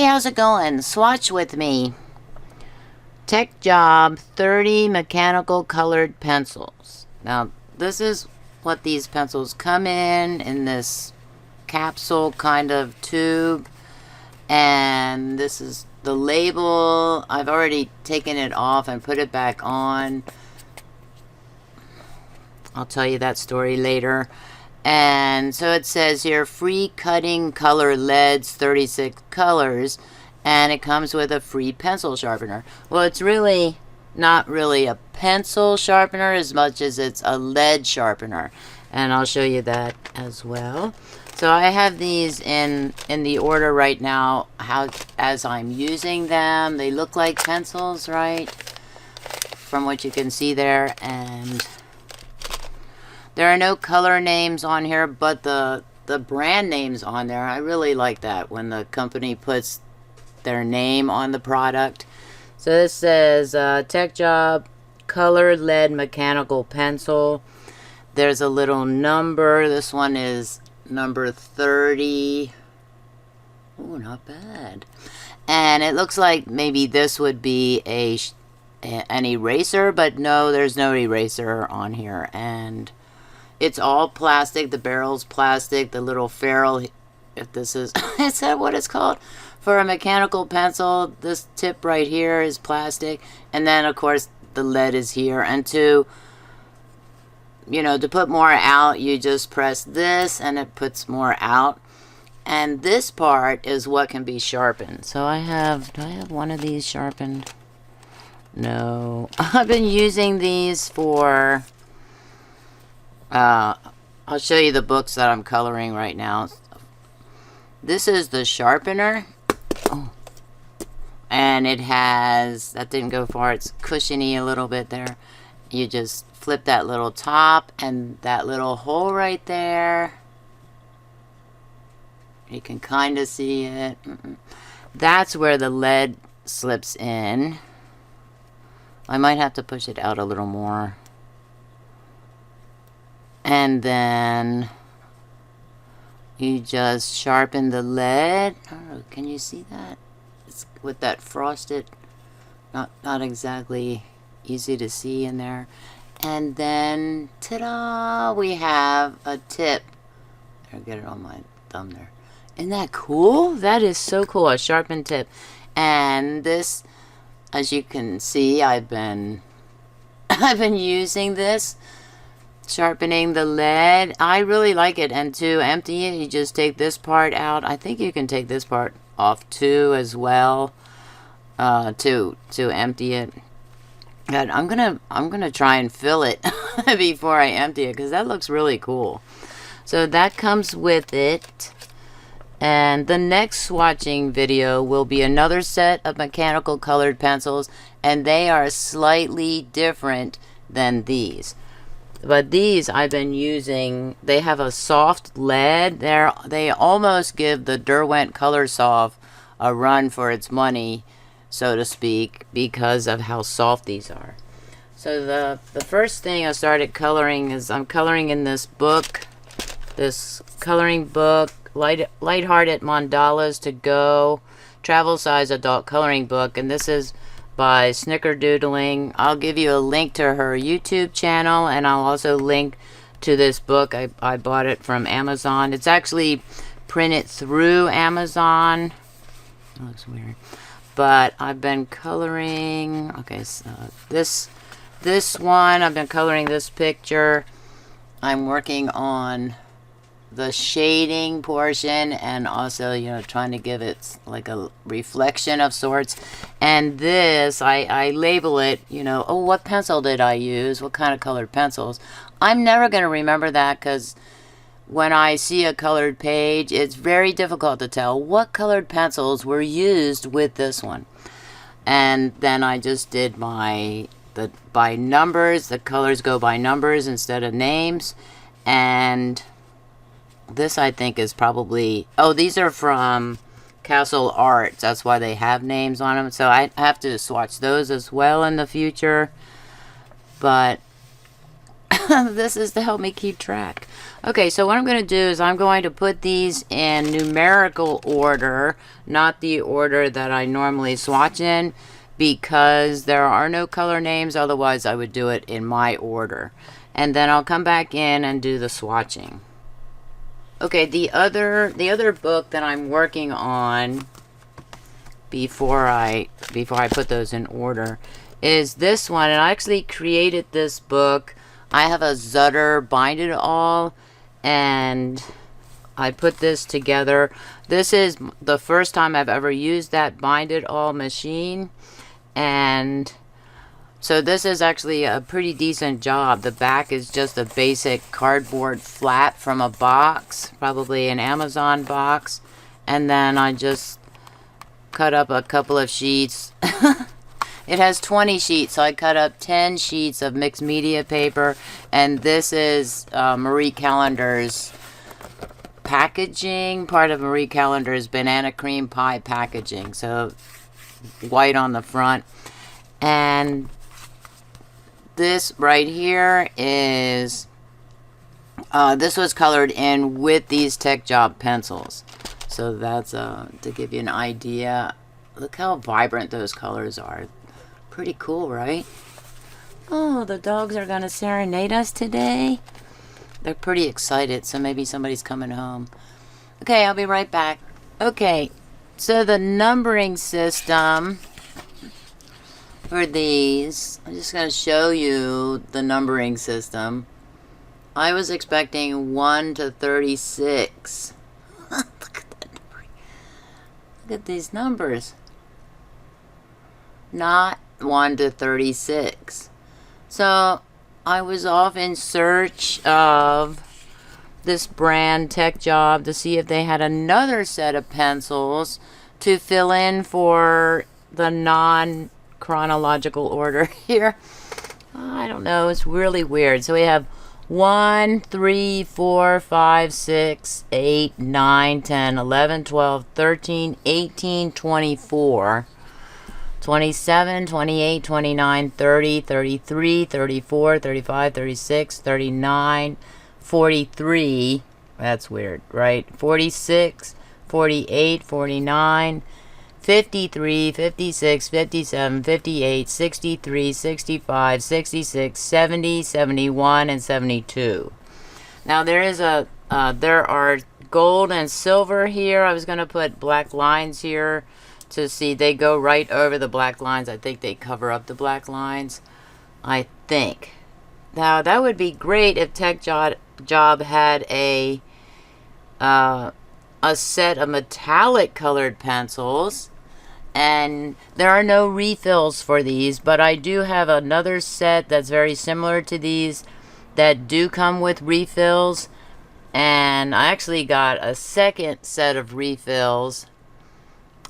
how's it going? Swatch with me. Techjob 30 Mechanical Colored Pencils. Now, this is what these pencils come in this capsule kind of tube. And this is the label. I've already taken it off and put it back on. I'll tell you that story later. And so it says here, free cutting color leads, 36 colors, and it comes with a free pencil sharpener. Well, it's really not really a pencil sharpener as much as it's a lead sharpener, and I'll show you that as well. So I have these in the order right now, as I'm using them. They look like pencils, right? From what you can see there, and there are no color names on here, but the brand names on there. I really like that when the company puts their name on the product. So this says Techjob Colored Lead Mechanical Pencil. There's a little number. This one is number 30. Oh, not bad. And it looks like maybe this would be an eraser, but no, there's no eraser on here. And it's all plastic. The barrel's plastic. The little ferrule, if this is that what it's called? For a mechanical pencil, this tip right here is plastic. And then, of course, the lead is here. And to put more out, you just press this and it puts more out. And this part is what can be sharpened. So do I have one of these sharpened? No. I've been using these for... I'll show you the books that I'm coloring right now. This is the sharpener. Oh. And it has, that didn't go far, it's cushiony a little bit there. You just flip that little top and that little hole right there. You can kind of see it. That's where the lead slips in. I might have to push it out a little more. And then you just sharpen the lead. Oh, can you see that? It's with that frosted, not exactly easy to see in there. And then, ta-da! We have a tip. I'll get it on my thumb there. Isn't that cool? That is so cool. A sharpened tip. And this, as you can see, I've been using this. Sharpening the lead. I really like it. And to empty it, you just take this part out. I think you can take this part off too as well, to empty it. And I'm gonna try and fill it before I empty it, because that looks really cool. So that comes with it. And the next swatching video will be another set of mechanical colored pencils, and they are slightly different than these. But these I've been using, they have a soft lead. They almost give the Derwent Color Soft a run for its money, so to speak, because of how soft these are. So the first thing I started coloring is I'm coloring in this book, this coloring book, Lighthearted Mandalas to Go, travel size adult coloring book, and this is by Snickerdoodling. I'll give you a link to her YouTube channel, and I'll also link to this book. I bought it from Amazon. It's actually printed through Amazon. That looks weird. But I've been coloring, okay, so this one, I've been coloring this picture. I'm working on the shading portion, and also trying to give it like a reflection of sorts. And this I label it, oh, what pencil did I use, what kind of colored pencils. I'm never going to remember that, because when I see a colored page, it's very difficult to tell what colored pencils were used with this one. And then I just did by numbers. The colors go by numbers instead of names. And this, I think, is probably... Oh, these are from Castle Arts. That's why they have names on them. So I have to swatch those as well in the future. But this is to help me keep track. Okay, so what I'm going to do is I'm going to put these in numerical order, not the order that I normally swatch in, because there are no color names. Otherwise, I would do it in my order. And then I'll come back in and do the swatching. Okay, the other book that I'm working on before I put those in order is this one. And I actually created this book. I have a Zutter bind it all, and I put this together. This is the first time I've ever used that bind it all machine, and so this is actually a pretty decent job. The back is just a basic cardboard flap from a box, probably an Amazon box, and then I just cut up a couple of sheets. It has 20 sheets, so I cut up 10 sheets of mixed media paper, and this is Marie Callender's packaging, part of Marie Callender's banana cream pie packaging, so white on the front. And this right here is, this was colored in with these Techjob pencils. So that's to give you an idea. Look how vibrant those colors are. Pretty cool, right? Oh, the dogs are going to serenade us today. They're pretty excited, so maybe somebody's coming home. Okay, I'll be right back. Okay, so the numbering system for these, I'm just going to show you the numbering system. I was expecting 1 to 36. Look at that numbering. Look at these numbers. Not 1 to 36. So I was off in search of this brand Techjob to see if they had another set of pencils to fill in for the non-chronological order here. I don't know, it's really weird. So we have 1, 3, 4, 5, 6, 8, 9, 10, 11, 12, 13, 18, 24, 27, 28, 29, 30, 33, 34, 35, 36, 39, 43. That's weird, right? 46, 48, 49, 53, 56, 57, 58, 63, 65, 66, 70, 71, and 72. Now there is there are gold and silver here. I was going to put black lines here to see. They go right over the black lines. I think they cover up the black lines. I think. Now that would be great if Techjob had a set of metallic colored pencils. And there are no refills for these, but I do have another set that's very similar to these that do come with refills. And I actually got a second set of refills.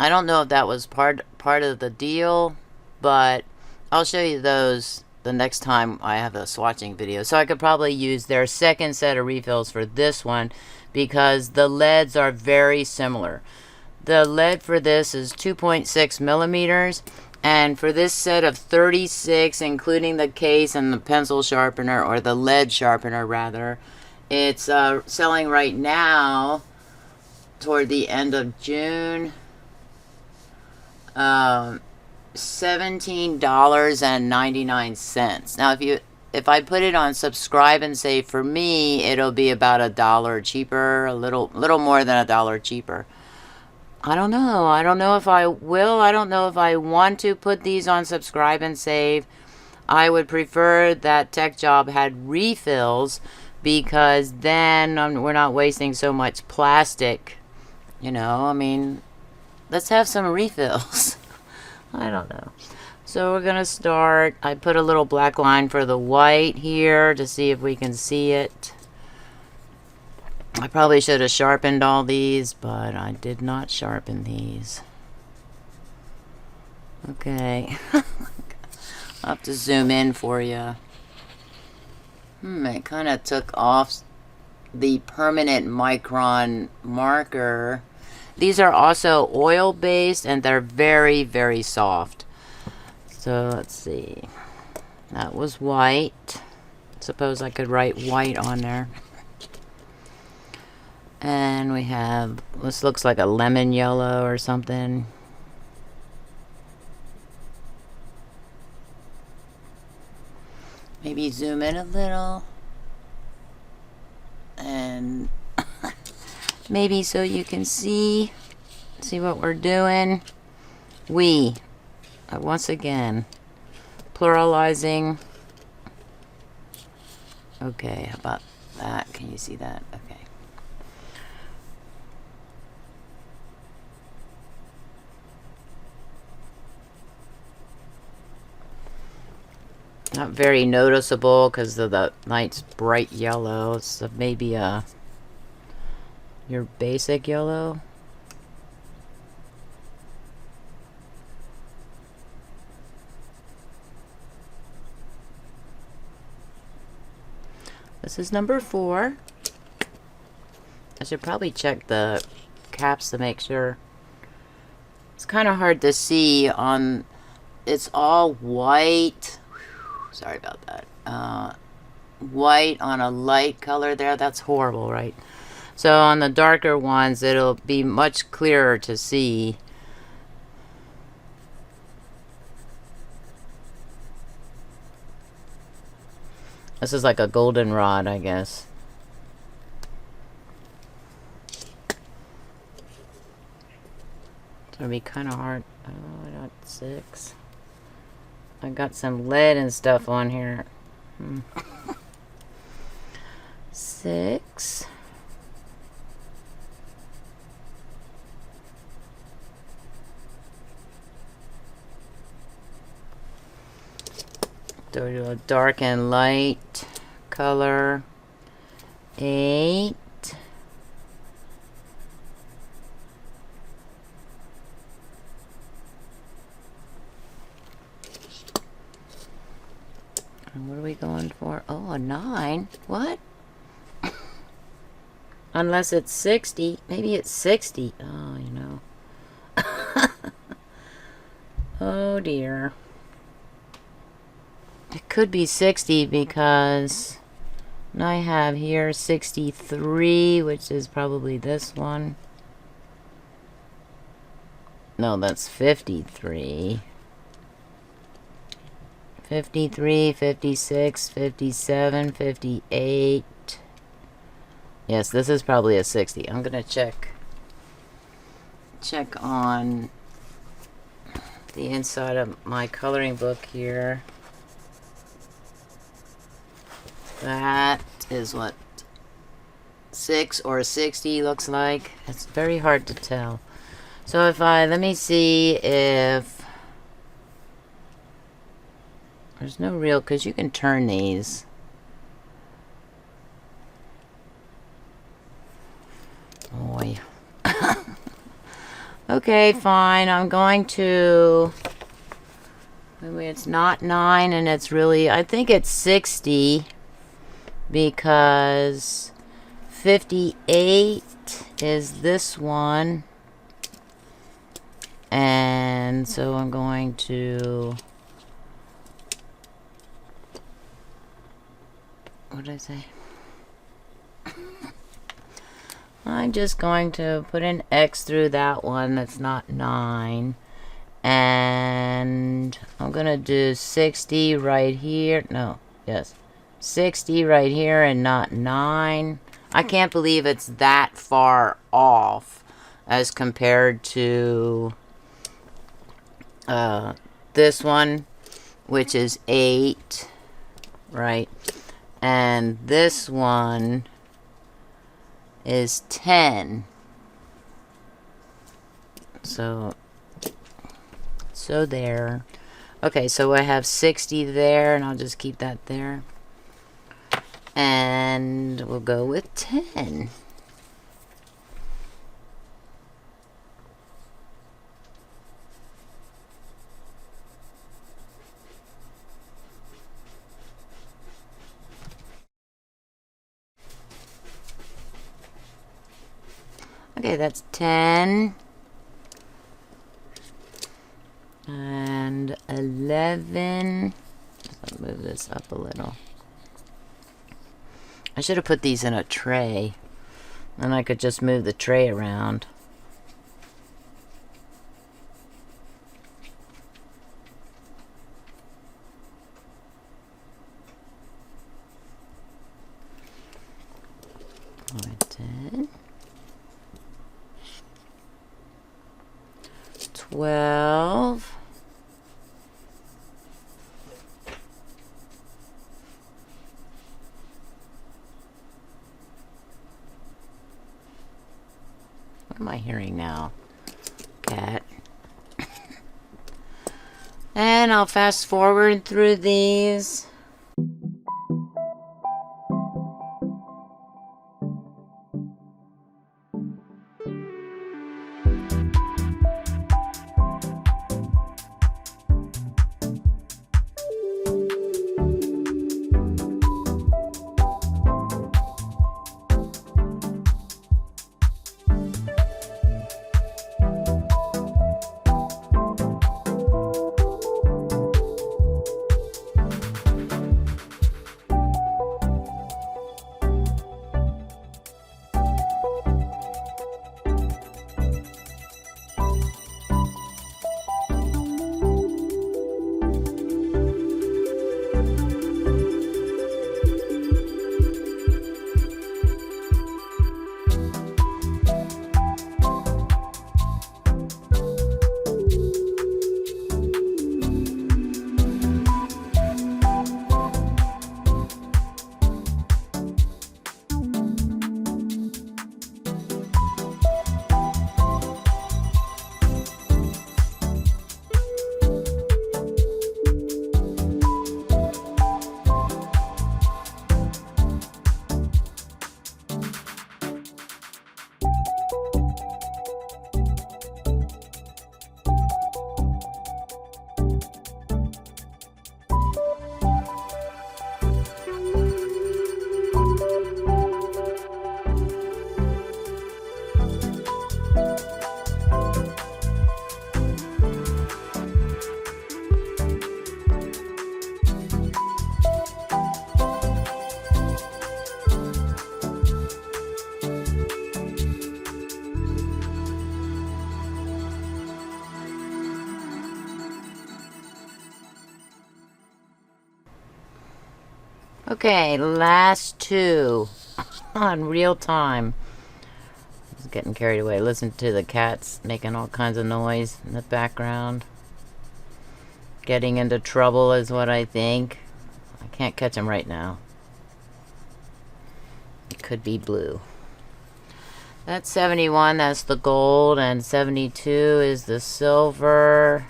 I don't know if that was part of the deal, but I'll show you those the next time I have a swatching video. So I could probably use their second set of refills for this one because the leads are very similar. The lead for this is 2.6 millimeters, and for this set of 36, including the case and the pencil sharpener, or the lead sharpener rather, it's selling right now toward the end of June, $17.99. Now if I put it on subscribe and save for me, it'll be about $1 cheaper, a little more than $1 cheaper. I don't know. I don't know if I will. I don't know if I want to put these on subscribe and save. I would prefer that Techjob had refills, because then we're not wasting so much plastic. You know, I mean, let's have some refills. I don't know. So we're going to start. I put a little black line for the white here to see if we can see it. I probably should have sharpened all these, but I did not sharpen these. Okay. I'll have to zoom in for you. It kind of took off the permanent micron marker. These are also oil-based, and they're very, very soft. So let's see. That was white. Suppose I could write white on there. And we have, this looks like a lemon yellow or something. Maybe zoom in a little. And maybe so you can see what we're doing. We, once again, pluralizing. Okay, how about that? Can you see that? Okay. Not very noticeable because of the night's bright yellow. So maybe your basic yellow. This is number 4. I should probably check the caps to make sure. It's kind of hard to see on, it's all white. Sorry about that. White on a light color there. That's horrible, right? So on the darker ones, it'll be much clearer to see. This is like a goldenrod, I guess. It's gonna be kind of hard. Oh, I got 6. I got some lead and stuff on here. 6. So we do a dark and light color. 8. And what are we going for? Oh, a 9. What? Unless it's 60. Maybe it's 60. Oh, you know. Oh, dear. It could be 60 because I have here 63, which is probably this one. No, that's 53. 53, 56, 57, 58. Yes, this is probably a 60. I'm gonna check on the inside of my coloring book here. That is what 6 or 60 looks like. It's very hard to tell. So if let me see if there's no real, because you can turn these. Boy. Okay, fine. I'm going to, maybe it's not 9 and it's really, I think it's 60. Because 58 is this one, and so I'm going to, what did I say? I'm just going to put an X through that one that's not 9, and I'm gonna do 60 right here. No, yes, 60 right here and not 9. I can't believe it's that far off as compared to this one, which is 8, right? And this one is 10. So there. Okay, so I have 60 there, and I'll just keep that there. And we'll go with 10. Okay, that's 10. And 11. I'll move this up a little. I should have put these in a tray. And I could just move the tray around. I did. 12. What am I hearing now? Cat. And I'll fast forward through these. Okay, last two on real time. I was getting carried away. Listen to the cats making all kinds of noise in the background. Getting into trouble is what I think. I can't catch them right now. It could be blue. That's 71, that's the gold, and 72 is the silver.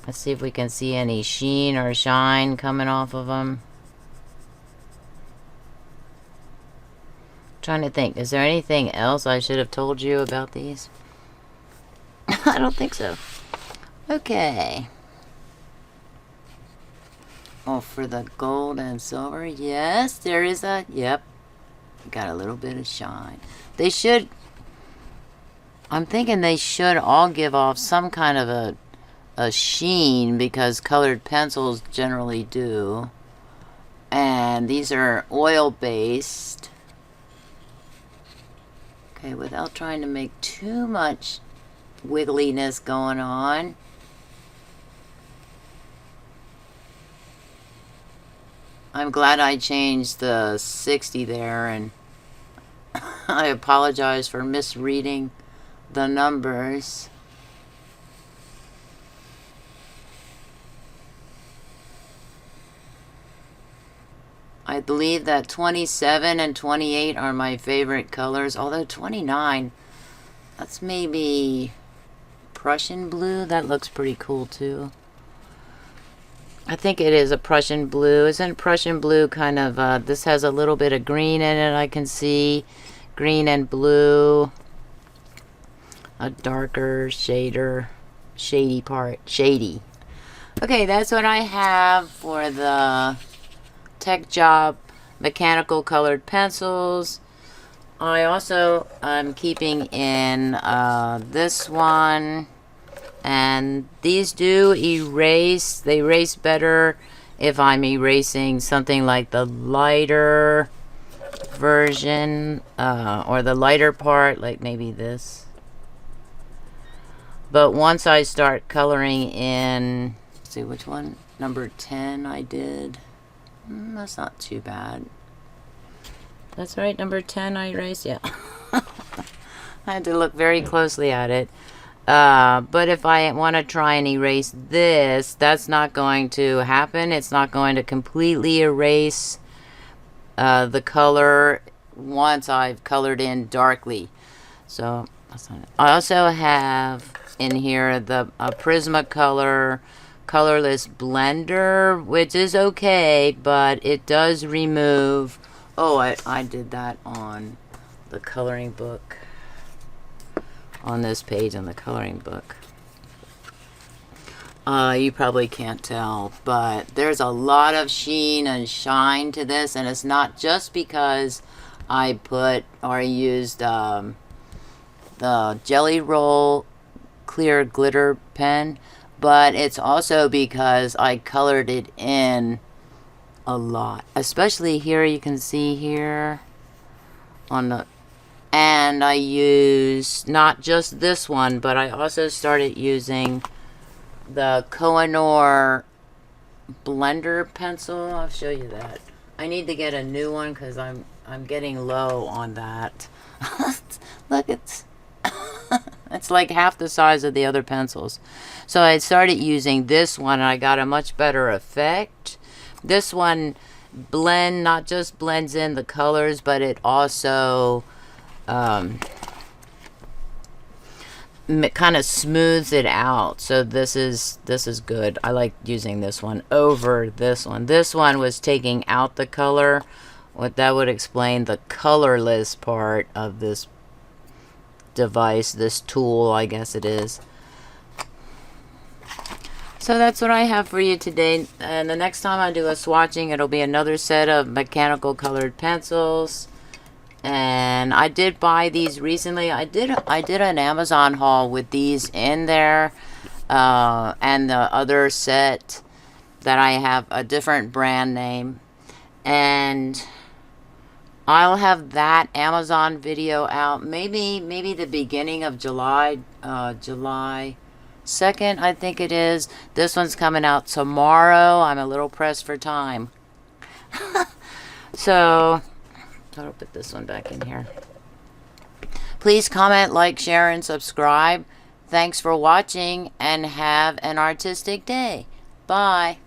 Let's see if we can see any sheen or shine coming off of them. Trying to think, is there anything else I should have told you about these? I don't think so. Okay. Oh, for the gold and silver, yes, there is a, yep. Got a little bit of shine. They should, I'm thinking they should all give off some kind of a sheen, because colored pencils generally do. And these are oil based. Okay, without trying to make too much wiggliness going on. I'm glad I changed the 60 there, and I apologize for misreading the numbers. I believe that 27 and 28 are my favorite colors, although 29, that's maybe Prussian blue. That looks pretty cool too. I think it is a Prussian blue. Isn't Prussian blue kind of, this has a little bit of green in it, I can see. Green and blue. A darker shady part. Shady. Okay, that's what I have for the Techjob Mechanical Colored Pencils. I also am keeping in this one. And these do erase. They erase better if I'm erasing something like the lighter version, or the lighter part, like maybe this. But once I start coloring in, let's see which one, number 10 I did. That's not too bad. That's right, number 10 I erased, yeah. I had to look very closely at it. But if I want to try and erase this, that's not going to happen. It's not going to completely erase the color once I've colored in darkly. So that's not it. I also have in here the Prismacolor colorless blender, which is okay, but it does remove. Oh, I did that on the coloring book. On this page on the coloring book. You probably can't tell, but there's a lot of sheen and shine to this, and it's not just because I put or used the Jelly Roll clear glitter pen, but it's also because I colored it in a lot. Especially here, you can see here on the, and I use not just this one, but I also started using the Kohinoor blender pencil. I'll show you that. I need to get a new one because I'm getting low on that. Look, it's it's like half the size of the other pencils. So I started using this one and I got a much better effect. This one not just blends in the colors, but it also kind of smooths it out. So this is good. I like using this one over this one. This one was taking out the color. What that would explain the colorless part of this device, this tool, I guess it is. So that's what I have for you today. And the next time I do a swatching, it'll be another set of mechanical colored pencils. And I did buy these recently. I did an Amazon haul with these in there, and the other set that I have a different brand name, and I'll have that Amazon video out maybe the beginning of July, July 2nd, I think it is. This one's coming out tomorrow. I'm a little pressed for time. So I'll put this one back in here. Please comment, like, share, and subscribe. Thanks for watching, and have an artistic day. Bye.